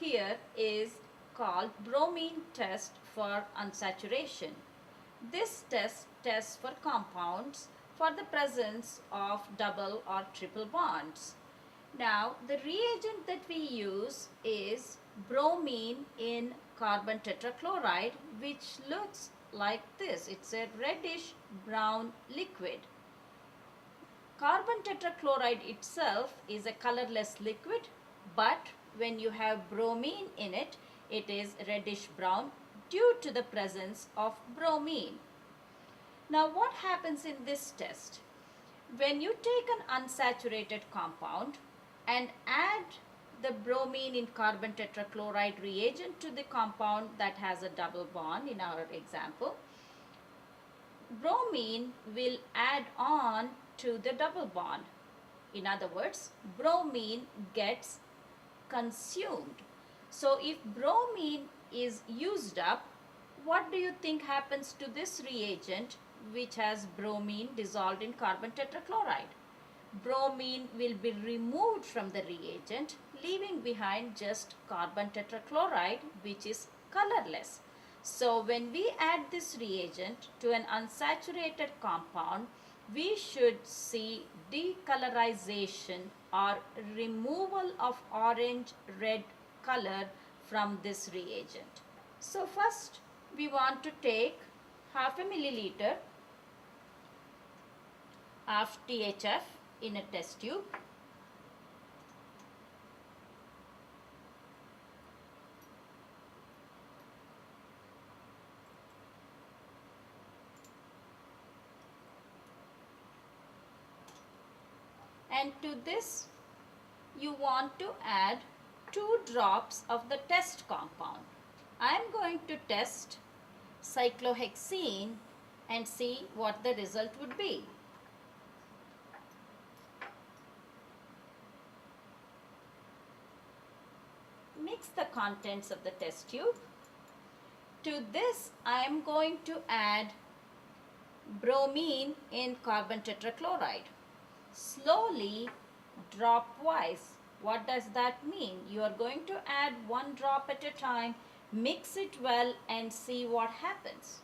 here is called bromine test for unsaturation. This test tests for compounds for the presence of double or triple bonds. Now, the reagent that we use is bromine in carbon tetrachloride, which looks like this. It's a reddish brown liquid. Carbon tetrachloride itself is a colorless liquid, but when you have bromine in it, it is reddish brown due to the presence of bromine. Now, what happens in this test? When you take an unsaturated compound and add the bromine in carbon tetrachloride reagent to the compound that has a double bond in our example, bromine will add on to the double bond. In other words, bromine gets consumed. So if bromine is used up, what do you think happens to this reagent which has bromine dissolved in carbon tetrachloride? Bromine will be removed from the reagent, leaving behind just carbon tetrachloride, which is colorless. So when we add this reagent to an unsaturated compound, we should see decolorization or removal of orange-red color from this reagent. So first we want to take half a milliliter of THF in a test tube. And to this you want to add 2 drops of the test compound. I am going to test cyclohexene and see what the result would be. Mix the contents of the test tube. To this I am going to add bromine in carbon tetrachloride. Slowly, drop-wise. What does that mean? You are going to add 1 drop at a time, mix it well and see what happens.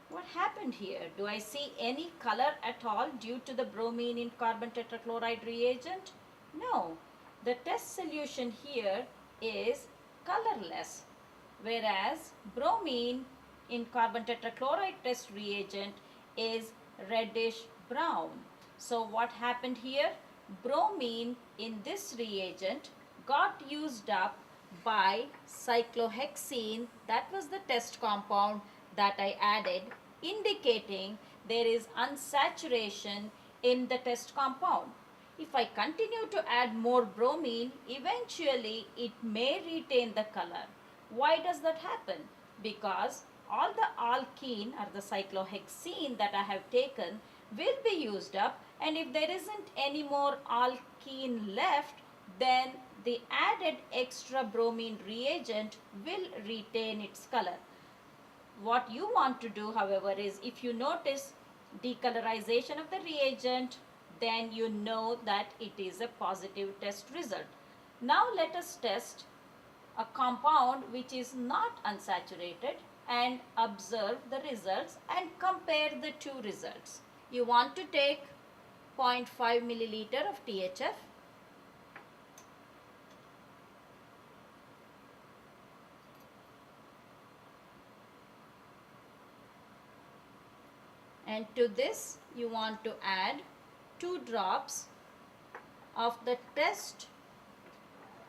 What happened here? Do I see any color at all due to the bromine in carbon tetrachloride reagent? No. The test solution here is colorless, whereas bromine in carbon tetrachloride test reagent is reddish brown. So what happened here? Bromine in this reagent got used up by cyclohexene. That was the test compound that I added, indicating there is unsaturation in the test compound. If I continue to add more bromine, eventually it may retain the color. Why does that happen? Because all the alkene or the cyclohexene that I have taken will be used up, and if there isn't any more alkene left, then the added extra bromine reagent will retain its color. What you want to do, however, is if you notice decolorization of the reagent, then you know that it is a positive test result. Now let us test a compound which is not unsaturated and observe the results and compare the 2 results. You want to take 0.5 milliliter of THF. And to this you want to add 2 drops of the test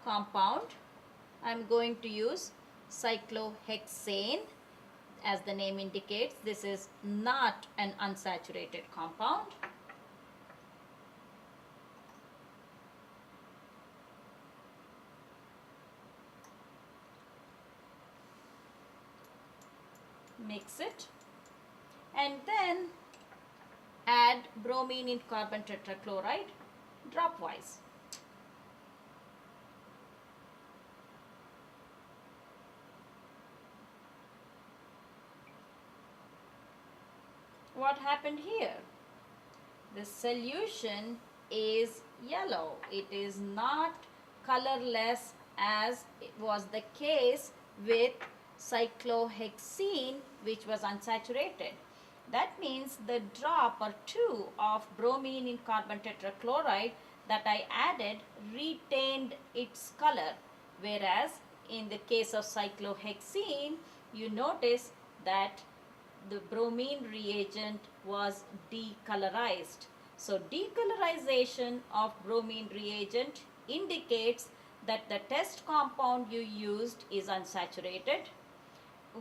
compound. I am going to use cyclohexane. As the name indicates, this is not an unsaturated compound. Mix it and then add bromine in carbon tetrachloride dropwise. what happened here? The solution is yellow. It is not colorless as it was the case with cyclohexene, which was unsaturated. That means the drop or two of bromine in carbon tetrachloride that I added retained its color, whereas in the case of cyclohexene, you notice that the bromine reagent was decolorized. So decolorization of bromine reagent indicates that the test compound you used is unsaturated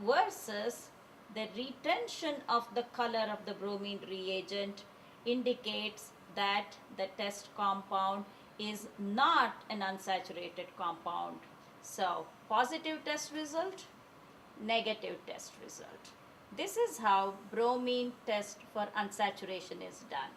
versus the retention of the color of the bromine reagent indicates that the test compound is not an unsaturated compound. So positive test result, negative test result. This is how bromine test for unsaturation is done.